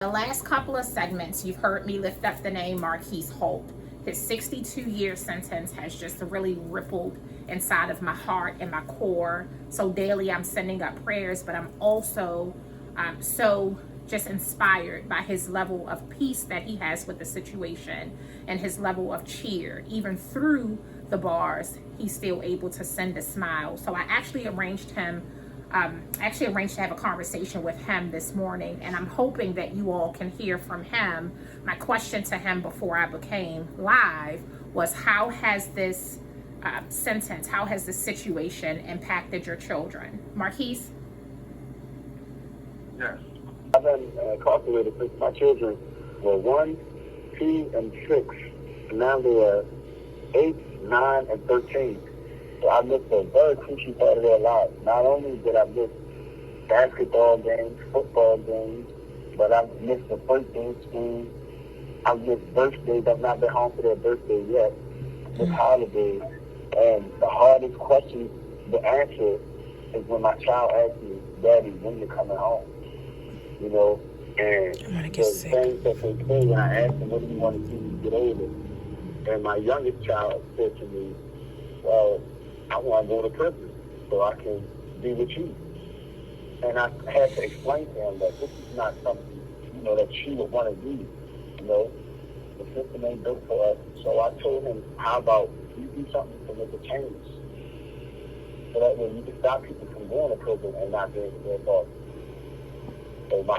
The last couple of segments, you've heard me lift up the name Marquise Holt. His 62-year sentence has just really rippled inside of my heart and my core. So daily I'm sending up prayers, but I'm also so just inspired by his level of peace that he has with the situation and his level of cheer. Even through the bars, he's still able to send a smile. So I actually arranged to have a conversation with him this morning, and I'm hoping that you all can hear from him. My question to him before I became live was, how has this sentence, how has this situation impacted your children? Marquise? Yes. I've been incarcerated since my children were 1, 2, and 6. And now they are 8, 9, and 13. So I missed a very crucial part of their lives. Not only did I miss basketball games, football games, but I missed the first day of school. I missed birthdays. I've not been home for their birthday yet. This holiday. And the hardest question to answer is when my child asks me, Daddy, when you coming home? You know, and the things that they say when I ask them, what do you want to do when you get older? And my youngest child said to me, well, I want to go to prison so I can be with you. And I had to explain to him that this is not something, you know, that she would want to do. You know, the system ain't built for us. So I told him, how about you do something to make a change? So that way you can stop people from going to prison and not being involved. So my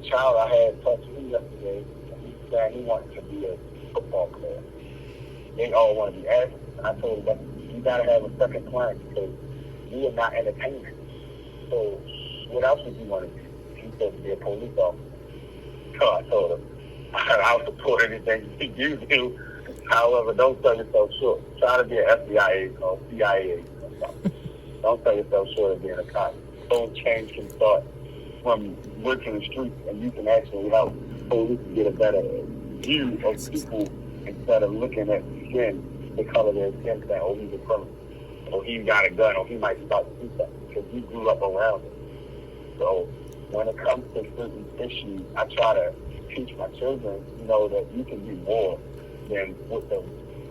child I had talked to me yesterday, he said he wanted to be a football player. They all want to be athletes. And I told him that you got to have a second plan because you are not entertainment. So what else would you want to do? He said to be a police officer. So I told him, I'll support anything you do. However, don't sell yourself short. Try to be an FBI agent or CIA agent or something. Don't sell yourself short of being a cop. So change can start from working the streets, and you can actually help police get a better view of people instead of looking at skin, the color of their skin, saying, oh, he's a criminal, or he's got a gun, or he might be about to do something, because you grew up around it. So when it comes to certain issues, I try to teach my children, you know, that you can do more than what the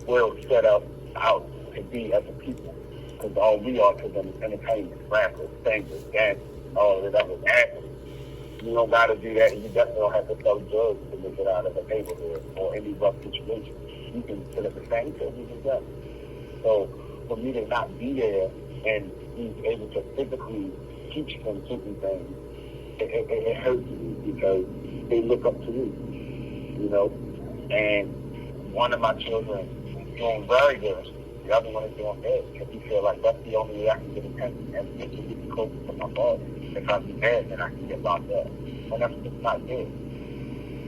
world set up out to be as a people. Because all we are to them is entertainment, rappers, singers, dancers, all of that is athletes. You don't got to do that, and you definitely don't have to sell drugs to make it out of a neighborhood or any rough situation. You can sit at the same table as them. So for me to not be there and be able to physically teach them certain things, it hurts me because they look up to me, you know. And one of my children is doing very good. The other one is doing bad because he feel like that's the only way I can get attention and get to get closer to my father. If I be bad, then I can get locked up. And that's just not good.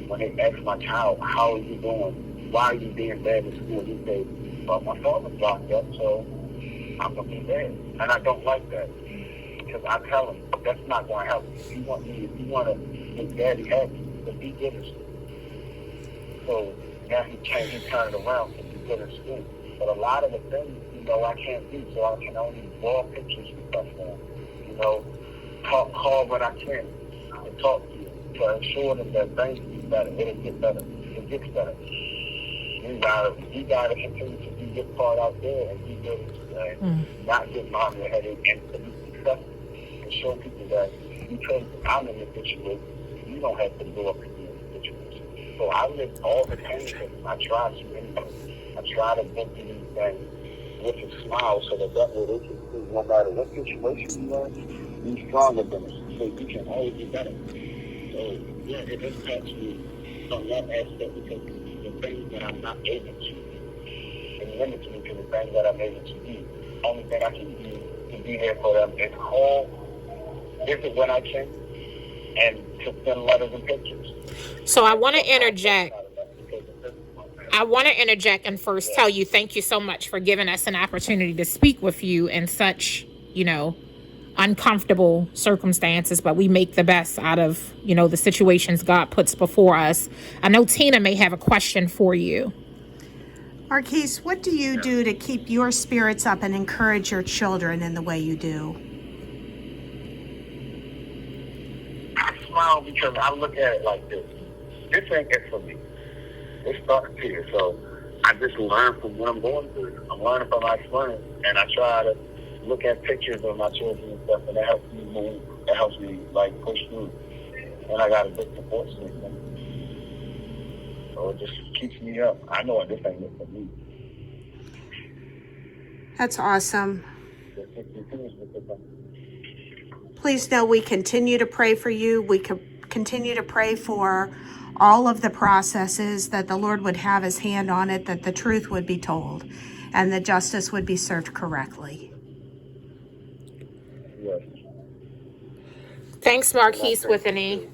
When they ask my child, how are you doing? Why are you being bad in school? He says, well, my father's locked up, so I'm going to be bad. And I don't like that. Because I tell him, that's not going to help. If you want to make daddy happy, then be good in school. So now he turned around to be good in school. But a lot of the things, you know, I can't do, so I can only draw pictures and stuff for him. You know, call when I can and talk to you to ensure them that things get better. It'll get better. It gets better. You gotta continue to do your part out there and be good and not get mommy a headache and to be successful and show people that because I'm in this situation, you don't have to go up and be in this situation. So I live all the time. I try to anyway. I try to go through these things with a smile so that way they can see no matter what situation you're in, you're stronger than it. So you can always be better. So yeah, it impacts me from that aspect because the things that I'm not able to do, it limits me to the things that I'm able to do. Only thing I can do to be there for them is call, visit when I can, and to send letters and pictures. So I want to interject. And first tell you thank you so much for giving us an opportunity to speak with you in such, you know, uncomfortable circumstances, but we make the best out of, you know, the situations God puts before us. I know Tina may have a question for you. Marquise, what do you do to keep your spirits up and encourage your children in the way you do? smile because I look at it like this. This ain't it for me. It starts here. So I just learn from what I'm going through. I'm learning from my experience, and I try to look at pictures of my children and stuff, and that helps me move. That helps me, like, push through. And I got a good support system. So it just keeps me up. I know this ain't it for me. That's awesome. Please know we continue to pray for you. We continue to pray for all of the processes, that the Lord would have his hand on it, that the truth would be told, and that justice would be served correctly. Yes. Thanks, Marquise with an E.